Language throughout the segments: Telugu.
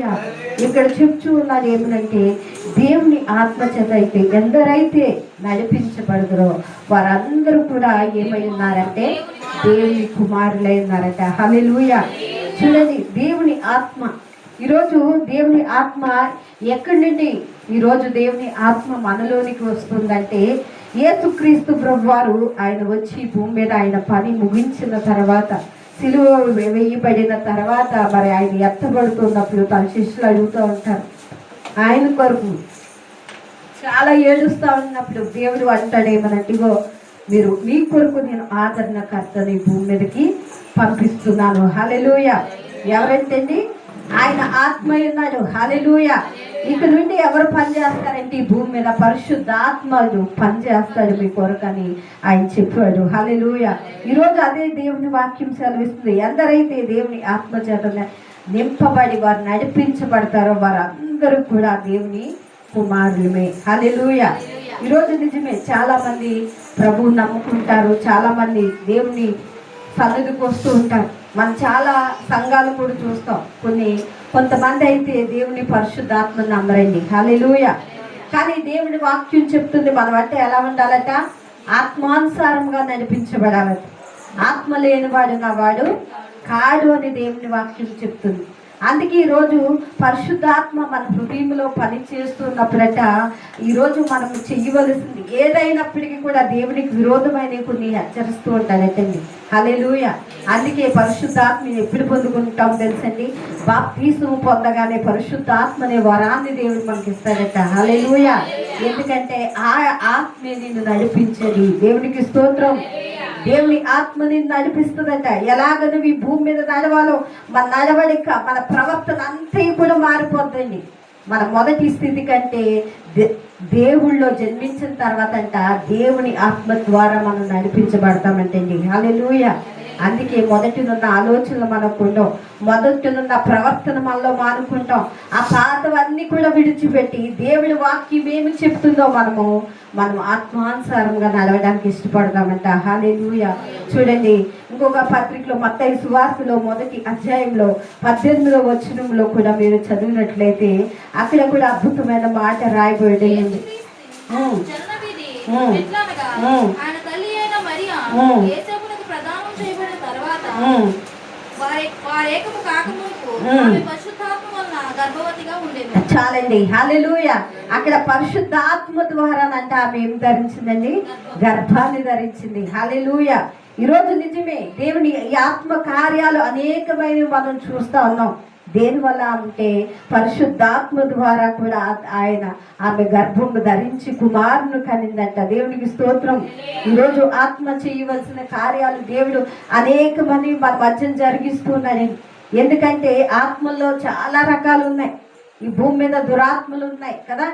హల్లెలూయా. ఇక్కడ చెప్తూ ఉన్నది ఏమనంటే దేవుని ఆత్మచేత అయితే ఎందరైతే నడిపించబడదురో వారందరూ కూడా ఏమై ఉన్నారంటే దేవుని కుమారులై ఉన్నారట. హల్లెలూయా. చూడండి, దేవుని ఆత్మ ఈరోజు దేవుని ఆత్మ ఎక్కడి నుండి ఈరోజు దేవుని ఆత్మ మనలోనికి వస్తుందంటే యేసుక్రీస్తు ప్రభువారు ఆయన వచ్చి భూమి మీద ఆయన పని ముగించిన తర్వాత సిలువ వేయబడిన తర్వాత మరి ఆయన ఎత్తబడుతున్నప్పుడు తన శిష్యులు అడుగుతూ ఉంటారు ఆయన కొరకు, చాలా ఏడుస్తూ ఉన్నప్పుడు దేవుడు అంటాడేమనంటే, ఇగో మీరు మీ కొరకు నేను ఆదరణకర్తని భూమి మీదకి పంపిస్తున్నాను. హల్లెలూయా. ఎవరంటే ఆయన ఆత్మ ఉన్నాడు. హల్లెలూయా. ఇక నుండి ఎవరు పనిచేస్తారంటే ఈ భూమి మీద పరిశుద్ధాత్మడు పనిచేస్తాడు మీ కొరకని ఆయన చెప్పాడు. హల్లెలూయా. ఈరోజు అదే దేవుని వాక్యం సెలవిస్తుంది. ఎందరైతే దేవుని ఆత్మ చేత నింపబడి వారు నడిపించబడతారో వారందరూ కూడా దేవుని కుమారులమే. హల్లెలూయా. ఈరోజు నిజమే, చాలా మంది ప్రభువు నమ్ముకుంటారు, చాలా మంది దేవుని సన్నిధికి వస్తూ ఉంటారు. మనం చాలా సంఘాలు కూడా చూస్తాం. కొంతమంది అయితే దేవుని పరిశుద్ధాత్మని నమ్మరండి. హల్లెలూయా. కానీ దేవుని వాక్యం చెప్తుంది మనం అంటే ఎలా ఉండాలట, ఆత్మానుసారంగా నడిపించబడాలట. ఆత్మ లేనివాడు నా వాడు కాడు అని దేవుని వాక్యం చెప్తుంది. అందుకే ఈరోజు పరిశుద్ధాత్మ మన హృదయంలో పని చేస్తున్నప్పుడట ఈరోజు మనం చెయ్యవలసింది ఏదైనప్పటికీ కూడా దేవునికి విరోధమైన కొన్ని హెచ్చరిస్తూ ఉంటాడటండి. హల్లెలూయా. అందుకే పరిశుద్ధాత్మని ఎప్పుడు పొందుకుంటాం తెలుసండి, బాప్తీసం పొందగానే పరిశుద్ధాత్మ అనే వరాన్ని దేవుడు మనకి ఇస్తాడట. హల్లెలూయా. ఎందుకంటే ఆ ఆత్మే నిన్ను నడిపించేది. దేవునికి స్తోత్రం. దేవుని ఆత్మ నిన్ను నడిపిస్తుందట. ఎలాగ నువ్వు ఈ భూమి మీద నడవాలో మన నడవడిక, మన ప్రవర్తన అంతా కూడా మారిపోతుంది. మన మొదటి స్థితి కంటే దేవుళ్ళో జన్మించిన తర్వాత అంట దేవుని ఆత్మ ద్వారా మనం నడిపించబడతామంటండి. హల్లెలూయా. అందుకే మొదటినున్న ఆలోచనలు మనకు ఉండవు, మొదటినున్న ప్రవర్తన మనలో మానుకుంటాం. ఆ పాతవన్నీ కూడా విడిచిపెట్టి దేవుడి వాక్యం ఏమి చెప్తుందో మనం ఆత్మానుసారంగా నడవడానికి ఇష్టపడతామంట. హల్లెలూయా. చూడండి, ఇంకొక పత్రికలో మత్తయి సువార్తలో 1వ అధ్యాయంలో 18వ వచనంలో కూడా మీరు చదివినట్లయితే అక్కడ కూడా అద్భుతమైన మాట రాయబడి ఉంది. చాలండి. హల్లెలూయా. అక్కడ పరిశుద్ధాత్మ ద్వారానంట ఆమె ఏం ధరించిందండి, గర్భాన్ని ధరించింది. హల్లెలూయా. ఈరోజు నిజమే, దేవుని ఈ ఆత్మ కార్యాలు అనేకమైనవి మనం చూస్తూ ఉన్నాం. దేనివల్ల అంటే పరిశుద్ధాత్మ ద్వారా కూడా ఆమె గర్భము ధరించి కుమారుని కనిందంట. దేవునికి స్తోత్రం. ఈరోజు ఆత్మ చేయవలసిన కార్యాలు దేవుడు అనేకమంది మన మధ్యన జరిగిస్తున్నాడు. ఎందుకంటే ఆత్మల్లో చాలా రకాలు ఉన్నాయి. ఈ భూమి మీద దురాత్మలు ఉన్నాయి కదా,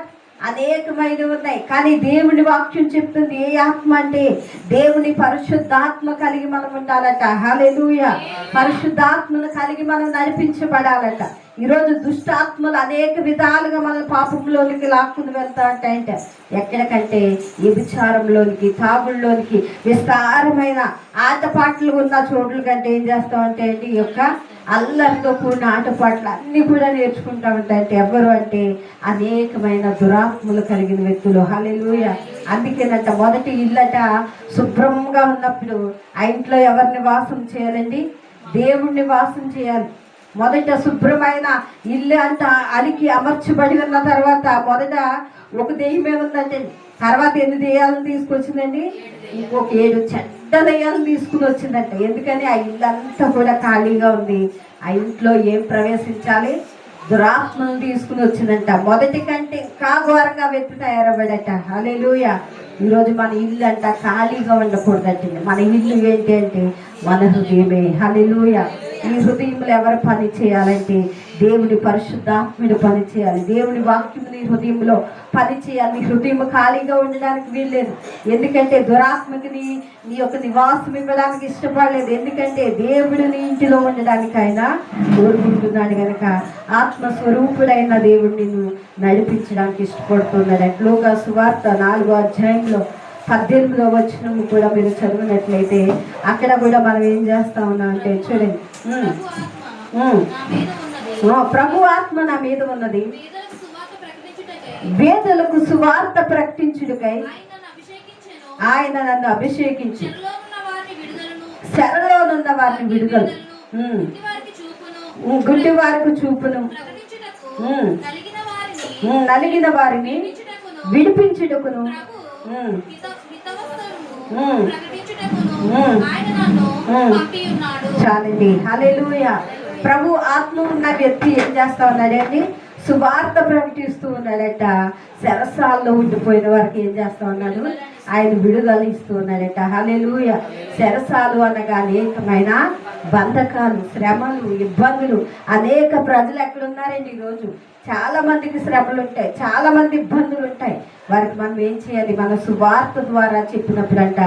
అనేకమైనవి ఉన్నాయి. కానీ దేవుని వాక్యం చెప్తుంది ఏ ఆత్మ అంటే దేవుని పరిశుద్ధాత్మ కలిగి మనం ఉండాలట. హల్లెలూయా. పరిశుద్ధాత్మను కలిగి మనం నడిపించబడాలట. ఈరోజు దుష్టాత్మలు అనేక విధాలుగా మన పాపంలోనికి లాక్కుని వెళ్తా ఉంటాయంట. ఎక్కడికంటే వ్యభిచారంలోనికి, తాగుల్లోనికి, విస్తారమైన ఆటపాటలు ఉన్న చోట్ల కంటే ఏం చేస్తామంటే అండి, ఈ యొక్క అల్లరితో కూడిన ఆటపాటలు అన్నీ కూడా నేర్చుకుంటా ఉంటాయంటే ఎవరు అంటే అనేకమైన దురాత్మలు కలిగిన వ్యక్తులు. హల్లెలూయా. అందుకేనంట మొదటి ఇల్లట శుభ్రంగా ఉన్నప్పుడు ఆ ఇంట్లో ఎవరిని వాసం చేయాలండి, దేవుణ్ణి వాసం చేయాలి. మొదట శుభ్రమైన ఇల్లు అంట అలికి అమర్చబడి ఉన్న తర్వాత మొదట ఒక దెయ్యమే ఉందంటే తర్వాత ఎన్ని దెయ్యాలను తీసుకొచ్చిందండి, ఇంకొక 7 చెడ్డ దెయ్యాలను తీసుకుని వచ్చిందంట. ఎందుకని ఆ ఇల్లంతా కూడా ఖాళీగా ఉంది. ఆ ఇంట్లో ఏం ప్రవేశించాలి, దురాత్మను తీసుకుని వచ్చిందంట. మొదటి కంటే ఇంకా ఘోరంగా వెతికి తయారబడట. హల్లెలూయా. ఈరోజు మన ఇల్లు అంట ఖాళీగా ఉండకూడదంటే మన ఇల్లు ఏంటి అంటే మన హృదయమే. హల్లెలూయా. ఈ హృదయంలో ఎవరు పని చేయాలంటే దేవుని పరిశుద్ధాత్ముడు పని చేయాలి. దేవుని వాక్యం నీ హృదయంలో పని చేయాలి. నీ హృదయం ఖాళీగా ఉండడానికి వీల్లేదు. ఎందుకంటే దురాత్మకి నీ యొక్క నివాసం ఇవ్వడానికి ఇష్టపడలేదు. ఎందుకంటే దేవుడు నీ ఇంటిలో ఉండడానికి ఆయన కోరుకుంటున్నాడు కనుక ఆత్మస్వరూపుడైన దేవుడు నిన్ను నడిపించడానికి ఇష్టపడుతున్నాడు. లూకా సువార్త 4వ అధ్యాయంలో 18వ వచనం కూడా మీరు చదివినట్లయితే అక్కడ కూడా మనం ఏం చేస్తా ఉన్నాం అంటే చూడండి, ప్రభు ఆత్మ నా మీద ఉన్నది, పేదలకు సువార్త ప్రకటించుటకై వేదలకు సువార్త ప్రకటించుటకై ఆయన నన్ను అభిషేకించి చెరలో ఉన్న వారిని విడుదలను, చెరలోనున్న వారిని విడుదల, గుడ్డి వారికి చూపును గుడ్డి వారికి చూపును, ప్రకటించుటకు, నలిగిన వారిని విడిపించుటకును, విడిపించుటకును, హితవస్తులను ప్రకటించుటకును ఆయన నన్ను పంపియున్నాడు. చాలండి. హల్లెలూయా. ప్రభు ఆత్మ ఉన్న వ్యక్తి ఏం చేస్తా ఉన్నాడండి? సువార్త ప్రకటిస్తూ ఉన్నాడట. శరసాల్లో ఉండిపోయిన వారికి ఏం చేస్తా ఉన్నాడు? ఆయన విడుదల ఇస్తూ ఉన్నాడట. హల్లెలూయా. శరసాలు అనగా అనేకమైన బంధకాలు, శ్రమలు, ఇబ్బందులు. అనేక ప్రజలు ఎక్కడున్నారండి ఈరోజు? చాలా మందికి శ్రమలు ఉంటాయి, చాలా మంది ఇబ్బందులు ఉంటాయి. వారికి మనం ఏం చేయాలి? మన సువార్త ద్వారా చెప్పినప్పుడంట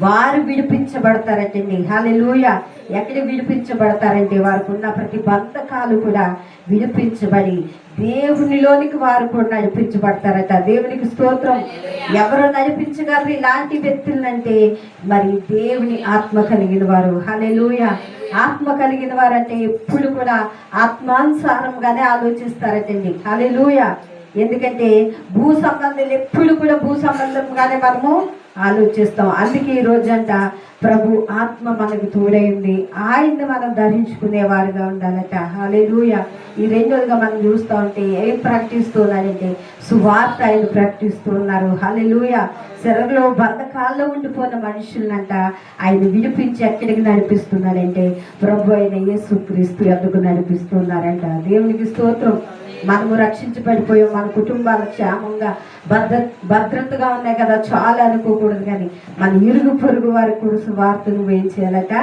వారు విడిపించబడతారటండి. హల్లెలూయా. ఎక్కడ విడిపించబడతారంటే వారికి ఉన్న ప్రతి బంధకాలు కూడా విడిపించబడి దేవునిలోనికి వారు కూడా నడిపించబడతారట. దేవునికి స్తోత్రం. ఎవరు నడిపించగలరు ఇలాంటి వ్యక్తులంటే మరి దేవుని ఆత్మ కలిగిన వారు. హల్లెలూయా. ఆత్మ కలిగిన వారంటే ఎప్పుడు కూడా ఆత్మానుసారంగానే ఆలోచిస్తారటండి. హల్లెలూయా. ఎందుకంటే భూ సంబంధాలు ఎప్పుడు కూడా భూ సంబంధంగానే మనము ఆలోచిస్తాం. అందుకే ఈ రోజంట ప్రభు ఆత్మ మనకు తోడైంది, ఆయన్ని మనం ధరించుకునేవారుగా ఉండాలట. హల్లెలూయా. ఈ రెండోదిగా మనం చూస్తూ ఉంటే ఏం ప్రకటిస్తున్నారంటే సువార్త ఆయన ప్రకటిస్తూ ఉన్నారు. హల్లెలూయా. శరీరంలో బంధకాల్లో ఉండిపోయిన మనుషులనంట ఆయన విడిపించి ఎక్కడికి నడిపిస్తున్నారంటే ప్రభు అయిన యేసుక్రీస్తు ఎందుకు నడిపిస్తున్నారంట. దేవునికి స్తోత్రం. మనము రక్షించబడిపోయాం, మన కుటుంబాలు క్షేమంగా భద్రతగా ఉన్నాయి కదా చాలా అనుకోకూడదు. కానీ మన ఇరుగు పొరుగు వారికి కూడా సువార్తను ఏం చేయాలట?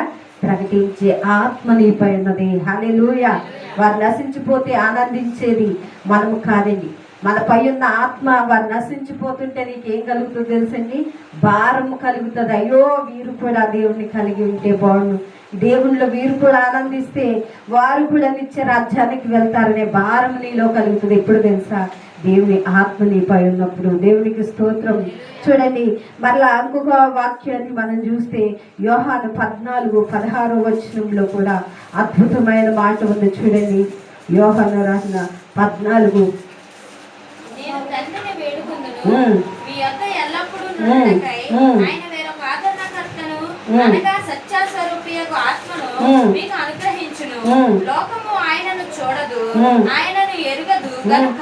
ప్రకటించే ఆత్మ నీపై ఉన్నది. హల్లెలూయా. వారు నశించిపోతే ఆనందించేది మనము కాదండి, మనపై ఉన్న ఆత్మ. వారు నశించిపోతుంటే నీకేం కలుగుతుందో తెలుసండి? భారము కలుగుతుంది. అయ్యో వీరు కూడా దేవుణ్ణి కలిగి ఉంటే బాగుండు, దేవునిలో వీరు కూడా ఆనందిస్తే వారు కూడా నిత్య రాజ్యానికి వెళ్తారనే భారం నీలో కలుగుతుంది. ఎప్పుడు తెలుసా? దేవుని ఆత్మ నీపై ఉన్నప్పుడు. దేవునికి స్తోత్రం. చూడండి మరలా ఇంకొక వాక్యాన్ని మనం చూస్తే యోహాను 14:16 కూడా అద్భుతమైన మాట ఉంది. చూడండి యోహాను రాసిన 14. నేను తండ్రిని వేడుకొందును, మీ యొద్ద ఎల్లప్పుడూ నుండుటకై ఆయన వేరొక ఆదరణకర్తను అనగా సత్యస్వరూపియగు ఆత్మను మీకు అనుగ్రహించును. లోకము ఆయనను చూడదు, ఆయనను ఎరుగదు గనుక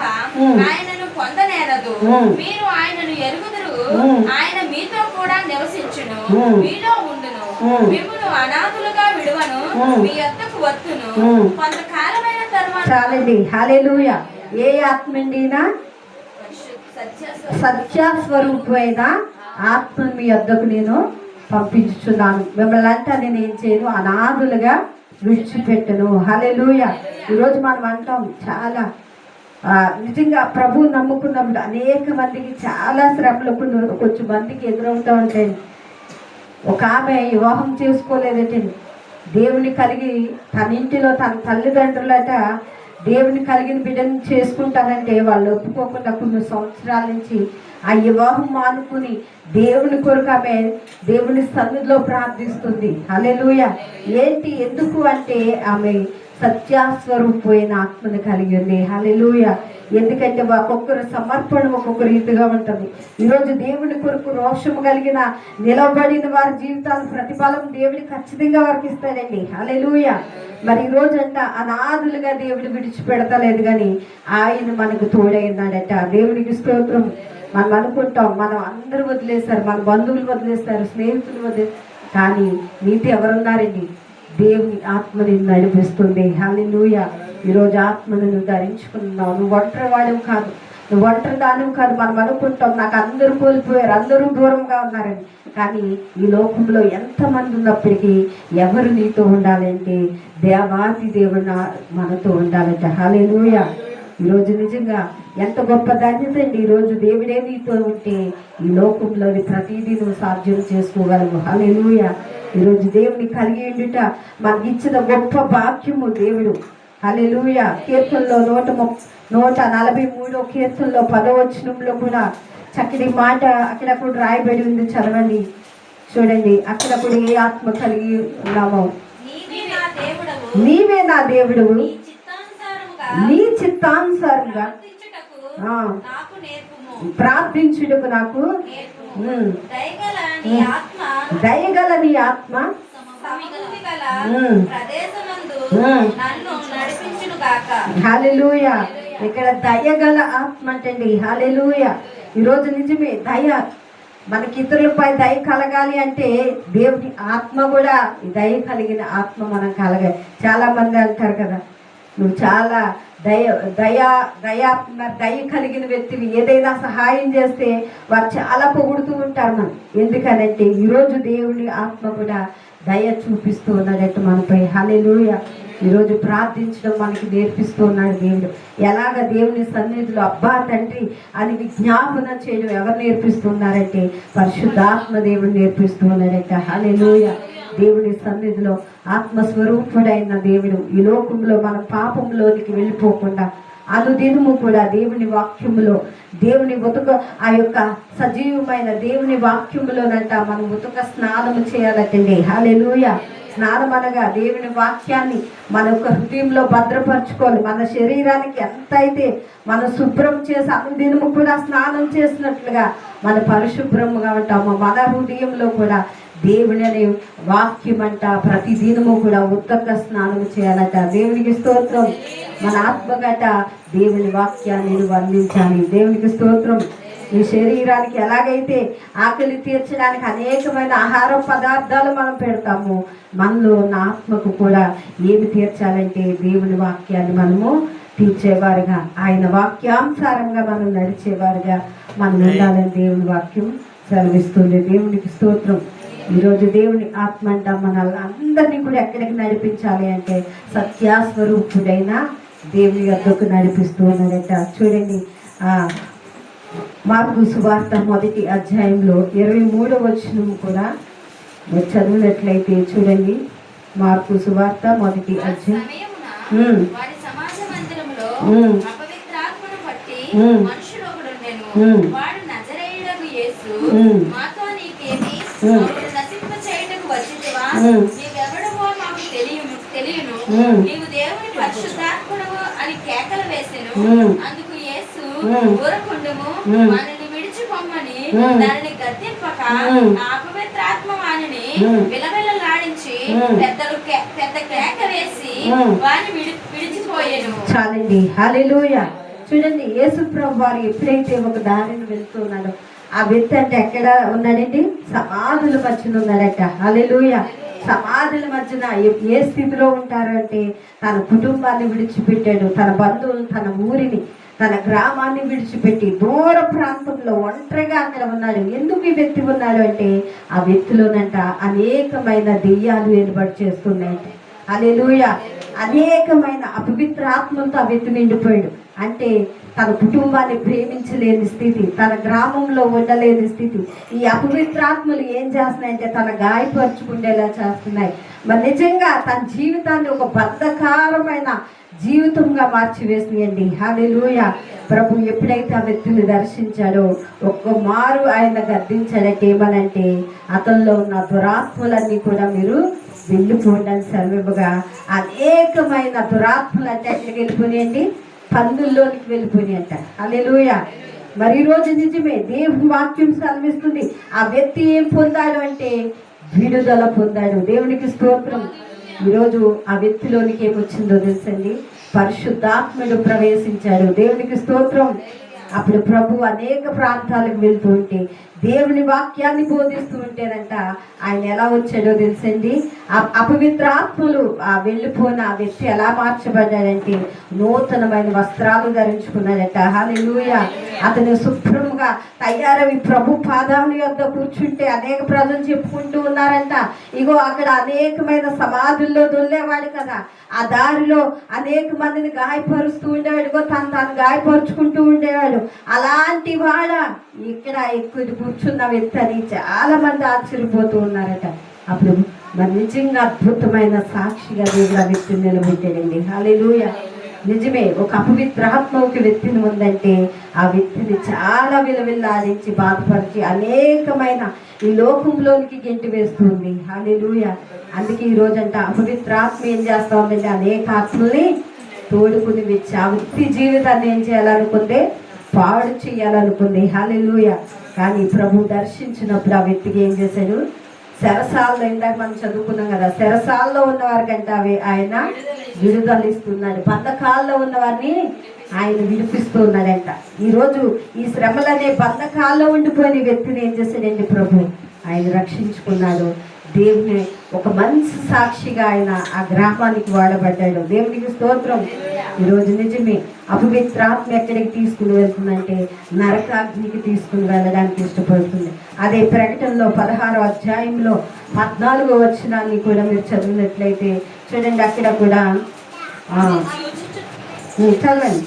ఆయనను పొందనేరదు. మీరు ఆయనను ఎరుగుదురు, ఆయన మీతో కూడా నివసించును, మీలో ఉండును. మిమ్మును అనాథులుగా విడువను, మీ యొద్దకు వత్తును కొంతకాలమైన తర్వాత. చాలండి. హల్లెలూయా. ఏ ఆత్మండినా? సత్యస్వరూపమైన ఆత్మను మీ వద్దకు నేను పంపించుచున్నాను. మిమ్మల్ని అంటే నేను ఏం చేయను? అనాథులుగా విడిచిపెట్టను. హల్లెలూయా. ఈరోజు మనం అంటాం చాలా నిజంగా ప్రభువు నమ్ముకున్నప్పుడు అనేక మందికి చాలా శ్రమలు కొంచెం మందికి ఎదురవుతూ ఉంటాయి. ఒక ఆమె వివాహం చేసుకోలేదటండి. దేవుని కలిగి తన ఇంటిలో తన తల్లిదండ్రులట దేవుని కలిగిన బిడ్డను చేసుకుంటానంటే వాళ్ళు ఒప్పుకోకుండా కొన్ని సంవత్సరాల నుంచి ఆ వివాహం మానుకుని దేవుని కొరకు ఆమె దేవుని సన్నిధిలో ప్రార్థిస్తుంది. హల్లెలూయా. ఏంటి ఎందుకు అంటే ఆమె సత్యస్వరూపమైన ఆత్మను కలిగి ఉంది. హల్లెలూయా. ఎందుకంటే ఒక్కొక్కరు సమర్పణ ఒక్కొక్క రీతిగా ఉంటుంది. ఈరోజు దేవుని కొరకు రోషము కలిగిన నిలబడిన వారి జీవితాలు ప్రతిఫలం దేవుడి ఖచ్చితంగా వారికి ఇస్తాడండి. హల్లెలూయా. మరి ఈరోజు అంట అనాథులుగా దేవుడు విడిచిపెడతలేదు, కానీ ఆయన మనకు తోడైనాడట. దేవునికి స్తోత్రం. మనం అనుకుంటాం మనం అందరూ వదిలేస్తారు, మన బంధువులు వదిలేస్తారు, స్నేహితులు వదిలేస్తారు, కానీ నీతి ఎవరున్నారండి? దేవుని ఆత్మ నిన్ను నడిపిస్తుంది. హల్లెలూయా. ఈరోజు ఆత్మను నువ్వు ధరించుకున్నావు. నువ్వు ఒంటరి వాడవు కాదు, నువ్వు ఒంటరి దానం కాదు. మనం అనుకుంటాం నాకు అందరూ కోల్పోయారు, అందరూ దూరంగా ఉన్నారని. కానీ ఈ లోకంలో ఎంతమంది ఉన్నప్పటికీ ఎవరు నీతో ఉండాలంటే దేవాది దేవుడు మనతో ఉండాలంట. హల్లెలూయా. ఈరోజు నిజంగా ఎంత గొప్ప ధన్యత అండి. ఈరోజు దేవుడే నీతో ఉంటే ఈ లోకంలోని ప్రతిదీ నువ్వు సాధ్యం చేసుకోగలవు. హల్లెలూయా. ఈరోజు దేవుని కలిగి ఉండుట మనకి ఇచ్చిన గొప్ప భాగ్యము దేవుడు. హల్లెలూయా. కీర్తనలో 143 కీర్తనలో 10వ కూడా చక్కటి మాట అక్కడ కూడా రాయబడి ఉంది. చదవండి, చూడండి. అక్కడ కూడా ఏ ఆత్మ కలిగి ఉన్నామో, నీవే నా దేవుడవు, నీ చిత్తానుసారంగా ప్రార్థించుటకు ఆ, నాకు నేర్పుము. ప్రార్థించుటకు నాకు ఉమ్, దయగల నీ ఆత్మ దయగల నీ ఆత్మ సమృద్ధి గల ఉమ్. ప్రదేశమందు ఉమ్. నన్ను నడిపించును గాక. హల్లెలూయా. ఇక్కడ దయగల ఆత్మ అంటండి. హల్లెలూయా. ఈరోజు నిజమే దయ, మనకి ఇతరులపై దయ కలగాలి అంటే దేవుని ఆత్మ కూడా దయ కలిగిన ఆత్మ మనం కలగాలి. చాలా మంది అంటారు కదా, నువ్వు చాలా దయ కలిగిన వ్యక్తివి, ఏదైనా సహాయం చేస్తే వారు చాలా పొగుడుతూ ఉంటారు మనం. ఎందుకనంటే ఈరోజు దేవుని ఆత్మ కూడా దయ చూపిస్తూ ఉన్నాడట మనపై. హల్లెలూయా. ఈరోజు ప్రార్థించడం మనకి నేర్పిస్తూ ఉన్నాడు దేవుడు. ఎలాగ దేవుని సన్నిధిలో అబ్బా తండ్రి అని విజ్ఞాపన చేయడం ఎవరు నేర్పిస్తున్నారంటే పరిశుద్ధాత్మ దేవుడు నేర్పిస్తూ ఉన్నాడట. హల్లెలూయా. దేవుని సన్నిధిలో ఆత్మస్వరూపుడైన దేవుడు ఈ లోకంలో మనం పాపంలోనికి వెళ్ళిపోకుండా అనుదినము కూడా దేవుని వాక్యములో దేవుని ఉతుక ఆ యొక్క సజీవమైన దేవుని వాక్యములోనంట మనం ఉతుక స్నానము చేయాలటండి. హల్లెలూయా. స్నానం అనగా దేవుని వాక్యాన్ని మన యొక్క హృదయంలో భద్రపరచుకోవాలి. మన శరీరానికి ఎంత అయితే మనం శుభ్రం చేసి అనుదినము కూడా స్నానం చేసినట్లుగా మన పరిశుభ్రముగా ఉంటాము. మన హృదయంలో కూడా దేవుని అనే వాక్యం అంట ప్రతి దినము కూడా ఉత్తక స్నానం చేయాలట. దేవునికి స్తోత్రం. మన ఆత్మగట దేవుని వాక్యాన్ని వర్ణించాలి. దేవునికి స్తోత్రం. ఈ శరీరానికి ఎలాగైతే ఆకలి తీర్చడానికి అనేకమైన ఆహార పదార్థాలు మనం పెడతాము, మనలో ఉన్న ఆత్మకు కూడా ఏమి తీర్చాలంటే దేవుని వాక్యాన్ని మనము తీర్చేవారుగా, ఆయన వాక్యానుసారంగా మనం నడిచేవారుగా మనం ఉండాలని దేవుని వాక్యం సెలవిస్తుంది. దేవునికి స్తోత్రం. ఈరోజు దేవుని ఆత్మ అంట మన అందరినీ కూడా ఎక్కడికి నడిపించాలి అంటే సత్యస్వరూపుడైన దేవుని యొద్దకు నడిపిస్తూ ఉన్నాడట. చూడండి, మార్కు సువార్త 1వ అధ్యాయంలో 23వ వచనం కూడా మీరు చదివినట్లయితే చూడండి. మార్కు సువార్త 1వ అధ్యాయం. వారి సమాజ మందిరములో అపవిత్రాత్మను పట్టి మనుషుడు ఒకడుండెను. వాడు నజరేయుడగు యేసు, మాతో నీకేమి, మమ్మల్ని నశింప చేయుటకు వచ్చితివా? నీవెవడవో మాకు తెలియను. నీవు దేవుని పరిశుద్ధాత్ముడవు అని కేకలు వేసెను. అందుకు యేసు, ఊరకుండుము, వానిని విడిచిపొమ్మని దానిని గద్దింపక ఆ అపవిత్రాత్మ వానిని విలవిలలాడించి పెద్ద కేక వేసి వాని విడిచిపోయెను. చాలండి. హల్లెలూయా. చూడండి, యేసు ప్రభు వారు ఎప్పుడైతే ఒక దారిని వెళ్తున్నాడో ఆ వ్యక్తి అంటే ఎక్కడ ఉన్నాడండి? సమాధుల మధ్యన ఉన్నాడట. హల్లెలూయా. సమాధుల మధ్యన ఏ స్థితిలో ఉంటారు అంటే తన కుటుంబాన్ని విడిచిపెట్టాడు, తన బంధువులు, తన ఊరిని, తన గ్రామాన్ని విడిచిపెట్టి దూర ప్రాంతంలో ఒంటరిగా అక్కడ ఉన్నాడు. ఎందుకు ఈ వ్యక్తి ఉన్నాడు అంటే ఆ వ్యక్తిలోనంట అనేకమైన దెయ్యాలు ఏర్పాటు చేస్తున్నాయంట. హల్లెలూయా. అనేకమైన అపవిత్ర ఆత్మలతో ఆ వ్యక్తి నిండిపోయాడు. అంటే తన కుటుంబాన్ని ప్రేమించలేని స్థితి, తన గ్రామంలో ఉండలేని స్థితి. ఈ అపవిత్రాత్మలు ఏం చేస్తున్నాయంటే తన గాయపరుచుకుండేలా చేస్తున్నాయి. మరి నిజంగా తన జీవితాన్ని ఒక బద్ధకారమైన జీవితంగా మార్చివేసినాయండి. హల్లెలూయా. ప్రభు ఎప్పుడైతే ఆ వ్యక్తిని దర్శించాడో ఒక్క మారు ఆయన గద్దించాడంటే ఏమనంటే అతనిలో ఉన్న దురాత్మలన్నీ కూడా మీరు వెళ్ళిపోండి అని సెలవివ్వగా అనేకమైన దురాత్మలు అంటే ఎక్కడికి వెళ్ళిపోయాయండి? పందుల్లోనికి వెళ్ళిపోయినాయంట. హల్లెలూయా. మరి ఈరోజు నిజమే దేవుని వాక్యం సెలవిస్తుంది. ఆ వ్యక్తి ఏం పొందాడు అంటే విడుదల పొందాడు. దేవునికి స్తోత్రం. ఈరోజు ఆ వ్యక్తిలోనికి ఏమొచ్చిందో తెలుసండి? పరిశుద్ధాత్ముడు ప్రవేశించాడు. దేవునికి స్తోత్రం. అప్పుడు ప్రభు అనేక ప్రాంతాలకు వెళ్తూ ఉంటే దేవుని వాక్యాన్ని బోధిస్తూ ఉంటేనంట ఆయన ఎలా వచ్చాడో తెలుసండి? ఆ అపవిత్ర ఆత్మలు ఆ వెళ్ళిపోయిన ఆ వ్యక్తి ఎలా మార్చబడ్డాడంటే నూతనమైన వస్త్రాలు ధరించుకున్నాడట. హల్లెలూయా. అతను శుభ్రంగా తయారవి ప్రభు పాదాల యొద్ద కూర్చుంటే అనేక ప్రజలు చెప్పుకుంటూ ఉన్నారంట, ఇగో అక్కడ అనేకమైన సమాధుల్లో దొల్లేవాడు కదా, ఆ దారిలో అనేక మందిని గాయపరుస్తూ ఉండేవాడు, తాను గాయపరుచుకుంటూ ఉండేవాడు. అలాంటి వాడ ఇక్కడ ఎక్కువ కూర్చున్న వ్యక్తి అని చాలా మంది ఆశ్చర్యపోతూ ఉన్నారట. అప్పుడు మరి నిజంగా అద్భుతమైన సాక్షిగా దేవుడు ఆ వ్యక్తిని నిలబెట్టాడండి. హల్లెలూయా. నిజమే, ఒక అపవిత్రాత్మ ఒక వ్యక్తిని ఉందంటే ఆ వ్యక్తిని చాలా విలవిల్లాడించి బాధపరిచి అనేకమైన ఈ లోకంలోనికి గెంటి వేస్తుంది. హల్లెలూయా. అందుకే ఈ రోజంట అపవిత్రాత్మ ఏం చేస్తా ఉందంటే అనేక ఆత్మల్ని తోడుకుని వచ్చి ఆ వ్యక్తి జీవితాన్ని ఏం చేయాలనుకుంది? పాడు చేయాలనుకుంది. హల్లెలూయా. కానీ ప్రభు దర్శించినప్పుడు ఆ వ్యక్తికి ఏం చేశాడు? చెరసాల్లో, ఇందాక మనం చదువుకున్నాం కదా, చెరసాల్లో ఉన్న వారికంటే అవి ఆయన విడుదల ఇస్తున్నాడు. బంధకాల్లో ఉన్న వారిని ఆయన విడిపిస్తూ ఉన్నాడంట. ఈరోజు ఈ శ్రమలనే బంధకాల్లో ఉండిపోయిన వ్యక్తిని ఏం చేశాడండి ప్రభు? ఆయన రక్షించుకున్నాడు. దేవుని ఒక మంచి సాక్షిగా ఆయన ఆ గ్రామానికి వాడబడ్డాడు. దేవునికి స్తోత్రం. ఈరోజు నిజమే అపవిత్రాత్మ ఎక్కడికి తీసుకుని వెళ్తుందంటే నరకాగ్నికి తీసుకుని వెళ్ళడానికి ఇష్టపడుతుంది. అదే ప్రకటనలో 16వ అధ్యాయంలో 14వ వచనాన్ని కూడా మీరు చదివినట్లయితే చూడండి, అక్కడ కూడా చదవండి.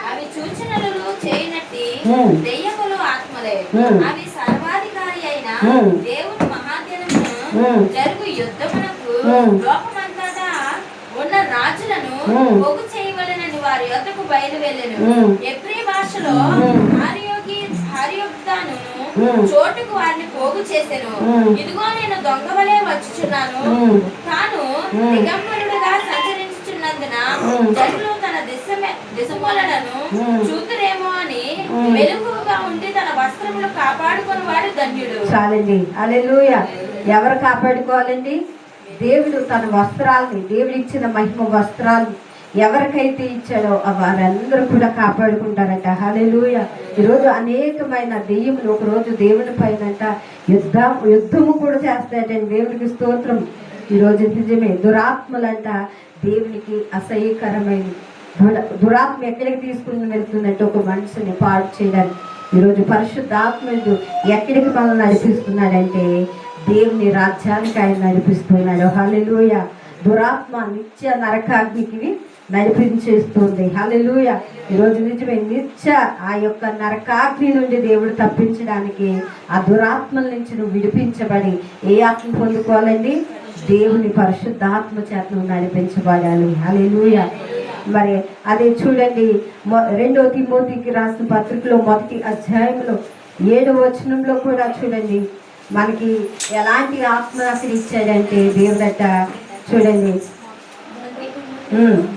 అవి సూచనలు చేయనట్టి దెయ్యములు ఆత్మలే, అవి సర్వాధికారి అయిన దేవుని మహాత్యమును జరుగు యుద్ధమునకు లోకమంతటా ఉన్న రాజులను పోగు చేయవలెనని వారి యొద్దకు బయలువెళ్ళెను. ఎబ్రీ భాషలో చోటుకు వారిని పోగు చేసెను. ఇదిగో నేను దొంగవలే వచ్చుచున్నాను. తాను దిగంబరుడుగా సంచరించుచున్నందున జనులు తన దిశమూలను చూతురేమో అని వెలుగుగా ఉండి తన వస్త్రములు కాపాడుకుని వాడు ధన్యుడు. చాలండి. హల్లెలూయా. ఎవరు కాపాడుకోవాలండి? దేవుడు తన వస్త్రాలని, దేవుడు ఇచ్చిన మహిమ వస్త్రాలు ఎవరికైతే ఇచ్చాడో వారందరూ కూడా కాపాడుకుంటారట. హల్లెలూయా. ఈరోజు అనేకమైన దెయ్యములు ఒకరోజు దేవుని పైనంట యుద్ధము కూడా చేస్తాయటండి. దేవునికి స్తోత్రం. ఈరోజు నిజమే దురాత్మలంట దేవునికి అసహ్యకరమైన దురాత్మ ఎక్కడికి తీసుకుని వెళ్తుందంటే ఒక మనిషిని పాడు చేయడానికి. ఈరోజు పరిశుద్ధాత్ముడు ఎక్కడికి మనల్ని నడిపిస్తున్నాడంటే దేవుని రాజ్యానికి ఆయన నడిపిస్తున్నాడు. హల్లెలూయా. దురాత్మ నిత్య నరకాగ్నికి నడిపించేస్తుంది. హల్లెలూయా. ఈరోజు నిజమే నిత్య ఆ యొక్క నరకాగ్ని నుండి దేవుడు తప్పించడానికి ఆ దురాత్మల నుంచి నువ్వు విడిపించబడి ఏ ఆత్మ పొందుకోవాలండి? దేవుని పరిశుద్ధాత్మ చేత నువ్వు నడిపించబడాలి. హల్లెలూయా. మరి అదే చూడండి, 2వ తిమోతికి రాసిన పత్రికలో 1వ అధ్యాయంలో 7వ వచనంలో కూడా చూడండి మనకి ఎలాంటి ఆత్మ అసలు ఇచ్చాడంటే దేవుడట. చూడండి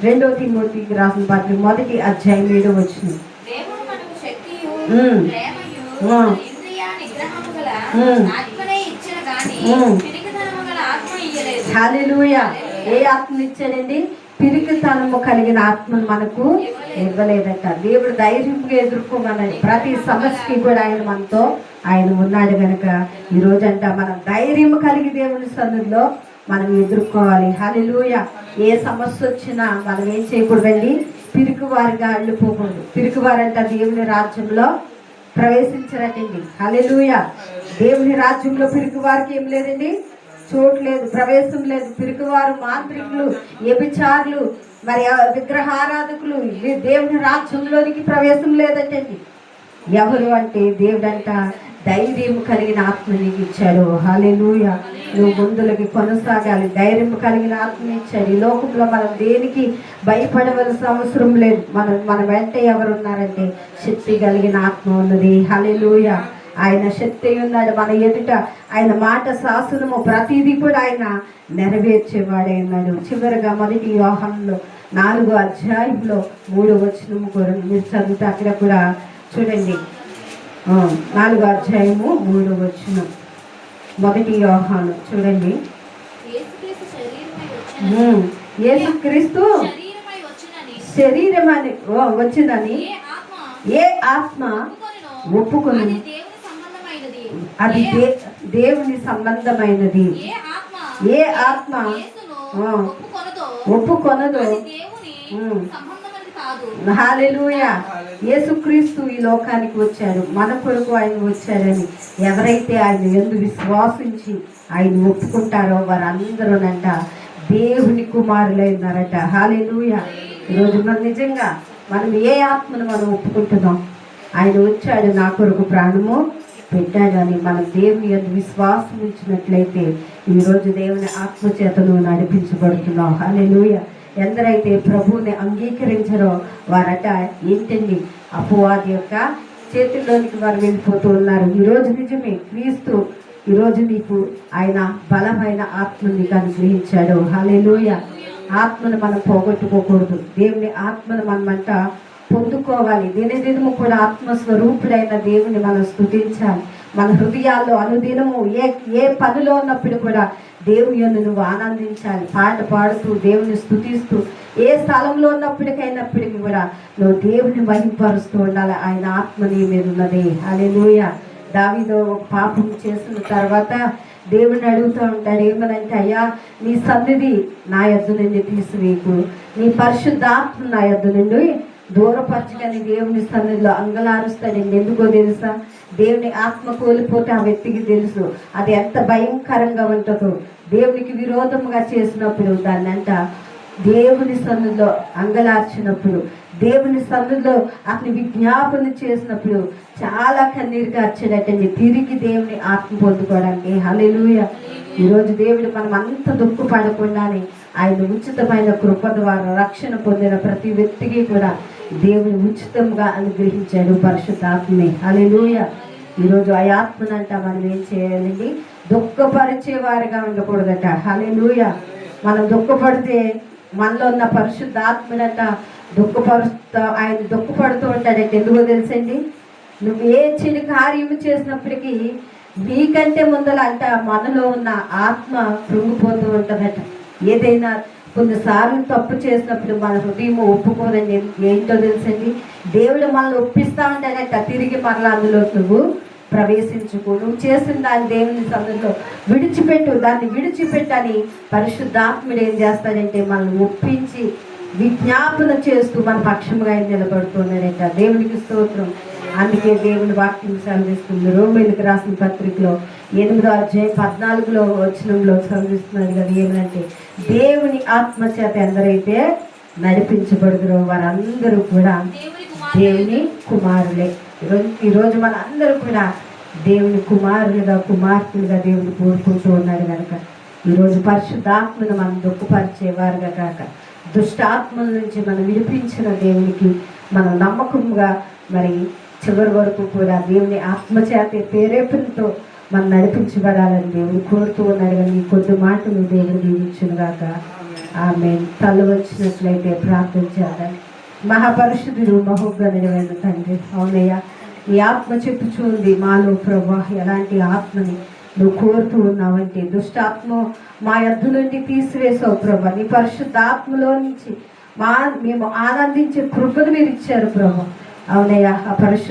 2వ తిమోతికి రాసిన పత్రిక 1వ అధ్యాయం 7వ వచనం. హల్లెలూయా. ఏ ఆత్మ ఇచ్చాడండి? పిరికితనము కలిగిన ఆత్మను మనకు ఇవ్వలేదట. దేవుడు ధైర్యంగా ఎదుర్కోమన్నాడు. ప్రతి సమస్యకి కూడా ఆయన మనతో ఆయన ఉన్నాడు కనుక ఈరోజంట మనం ధైర్యం కలిగి దేవుని సన్నిధిలో మనం ఎదుర్కోవాలి. హల్లెలూయా. ఏ సమస్య వచ్చినా మనం ఏం చేయకూడదండి? పిరికివారిగా అల్లిపోకూడదు. పిరికివారంట దేవుని రాజ్యంలో ప్రవేశించరటండి. హల్లెలూయా. దేవుని రాజ్యంలో పిరికివారికి ఏం లేదండి? చోటు లేదు, ప్రవేశం లేదు. పిరికివారు, మాంత్రికులు, వ్యభిచారులు, మరి విగ్రహారాధకులు దేవుని రాజ్యంలోనికి ప్రవేశం లేదంటండి. ఎవరు అంటే దేవుడంట ధైర్యం కలిగిన ఆత్మ నీకు ఇచ్చాడు. హల్లెలూయా. నువ్వు ముందులకి కొనసాగాలి. ధైర్యం కలిగిన ఆత్మ ఇచ్చాడు. ఈ లోకంలో మనం దేనికి భయపడవలసిన అవసరం లేదు. మన వెంట ఎవరు ఉన్నారంటే శక్తి కలిగిన ఆత్మ ఉన్నది. హల్లెలూయా. ఆయన శక్తి ఉన్నాడు మన ఎదుట. ఆయన మాట శాసనము ప్రతిదీ కూడా ఆయన నెరవేర్చేవాడే ఉన్నాడు. చివరిగా 1వ యోహానులో 4వ అధ్యాయంలో 3వ వచనము కూడా మీరు చదివితే అక్కడ కూడా చూడండి. 4వ అధ్యాయము 3వ వచనం 1 యోహాను చూడండి. యేసుక్రీస్తు శరీరమని వచ్చిందని ఏ ఆత్మ ఒప్పుకొని అది దేవుని సంబంధమైనది. ఏ ఆత్మ ఒప్పుకొనదో. హల్లెలూయా. యేసుక్రీస్తు ఈ లోకానికి వచ్చాడు, మన కొరకు ఆయన వచ్చాడని ఎవరైతే ఆయన యందు విశ్వాసించి ఆయన ఒప్పుకుంటారో వారందరూనంట దేవుని కుమారులైనారట. హల్లెలూయా. ఈరోజు మనం నిజంగా మనం ఏ ఆత్మను మనం ఒప్పుకుంటున్నాం? ఆయన వచ్చాడు, నా కొరకు ప్రాణము పెట్టాడు అని మనం దేవుని యందు విశ్వాసం ఉంచినట్లయితే ఈరోజు దేవుని ఆత్మచేతను నడిపించబడుతున్నాం. హల్లెలూయా. ఎందరైతే ప్రభువుని అంగీకరించారో వారట ఏంటండి? అపవాది యొక్క చేతుల్లోనికి వారు వెళ్ళిపోతూ ఉన్నారు. ఈరోజు నిజమే క్రీస్తు ఈరోజు నీకు ఆయన బలమైన ఆత్మని అనుగ్రహించాడు. హల్లెలూయా. ఆత్మను మనం పోగొట్టుకోకూడదు. దేవుని ఆత్మను మనమంట పొందుకోవాలి. దినదినము కూడా ఆత్మస్వరూపుడైన దేవుని మనం స్తుతించాలి. మన హృదయాల్లో అనుదినము ఏ పనిలో ఉన్నప్పుడు కూడా దేవుని యందు నువ్వు ఆనందించాలి. పాట పాడుతూ దేవుని స్తుతిస్తూ ఏ స్థలంలో ఉన్నప్పటికైనప్పటికీ కూడా నువ్వు దేవుని మహింపరుస్తూ ఉండాలి. ఆయన ఆత్మ నీ మీద ఉన్నది. హల్లెలూయా. దావీదు ఒక పాపం చేసిన తర్వాత దేవుని అడుగుతూ ఉంటాడు, ఏమనంటే, అయ్యా నీ సన్నిధి నా యొద్ద నుండి తీసివేయకు, నీ పరిశుద్ధాత్మ నా యొద్ద నుండి దూరపరచని దేవుని సన్నిధిలో అంగలారుస్తాడండి. ఎందుకో తెలుసా? దేవుని ఆత్మ కోల్పోతే ఆ వ్యక్తికి తెలుసు అది ఎంత భయంకరంగా ఉంటుందో. దేవునికి విరోధముగా చేసినప్పుడు దాన్ని అంట దేవుని సన్నిధిలో అంగలార్చినప్పుడు, దేవుని సన్నిధిలో అతని విజ్ఞాపన చేసినప్పుడు చాలా కన్నీరు కార్చాడటండి, తిరిగి దేవుని ఆత్మ పొందుకోవడానికి. హల్లెలూయా. ఈరోజు దేవుడు మనం అంత దుఃఖపడకుండానే ఆయన ఉచితమైన కృప ద్వారా రక్షణ పొందిన ప్రతి వ్యక్తికి కూడా దేవుని ఉచితంగా అనుగ్రహించాడు పరిశుద్ధాత్మని. హల్లెలూయా. ఈరోజు ఆ ఆత్మనంట మనం ఏం చేయాలండి? దుఃఖపరిచే వారిగా ఉండకూడదట. హల్లెలూయా. మనం దుఃఖపడితే మనలో ఉన్న పరిశుద్ధాత్మనంట ఆయన దుఃఖపడుతూ ఉంటాడంటే ఎందుకో తెలుసండి? నువ్వు ఏ చిన్న కార్యము చేసినప్పటికీ నీకంటే ముందల అంట మనలో ఉన్న ఆత్మ కృంగిపోతూ ఉంటుందట. ఏదైనా కొన్నిసార్లు తప్పు చేసినప్పుడు మన హృదయం ఒప్పుకోదండి. ఏంటో తెలుసండి? దేవుడు మనల్ని ఒప్పిస్తూ ఉంటాడట, తిరిగి మరలా అందులో నువ్వు ప్రవేశించుకో, నువ్వు చేసిన దాన్ని దేవుని సన్నిధిలో విడిచిపెట్టు, దాన్ని విడిచిపెట్టని పరిశుద్ధాత్ముడు ఏం చేస్తాడంటే మనల్ని ఒప్పించి విజ్ఞాపన చేస్తూ మన పక్షముగా ఆయన నిలబడుతున్నాడట. దేవునికి స్తోత్రం. అందుకే దేవుని వాక్యం చదివిస్తుంది. రోమీయులకు రాసిన పత్రికలో 8వ అధ్యాయం 14వ వచనంలో చదివిస్తున్నారు కదా, ఏమంటే దేవుని ఆత్మ చేత ఎందరైతే నడిపించబడుదురో వారందరూ కూడా దేవుని కుమారులే. ఈరోజు మన అందరూ కూడా దేవుని కుమారులుగా కుమార్తెలుగా దేవుని కోరుకుంటూ ఉన్నారు కనుక ఈరోజు పరిశుద్ధాత్మను మనం దుఃఖపరిచేవారుగా కాక దుష్టాత్మల నుంచి మనం విడిపించిన దేవునికి మనం నమ్మకంగా మరి చివరి వరకు కూడా దేవుని ఆత్మచేత ప్రేరేపణతో మనం నడిపించబడాలని దేవుడు కోరుతూ ఉన్నాడు. కానీ ఈ కొద్ది మాటలు దేవుడు దీవించునుగాక. ఆమేన్. తల్లు వచ్చినట్లయితే ప్రార్థన చేద్దాం. మహాపరిశుద్ధుడు మహోన్నతుడైన తండ్రి, అవునయ్యా ఈ ఆత్మ చెప్పుచూ ఉంది మాలో ప్రభా, ఎలాంటి ఆత్మని నువ్వు కోరుతూ ఉన్నావంటే దుష్టాత్మ మా యొద్ద నుండి తీసివేసావు ప్రభా. నీ పరిశుద్ధాత్మలో నుంచి మేము ఆనందించే కృపను మీరు ఇచ్చారు ప్రభా. అవునయ్యా, ఆ పరిశుద్ధ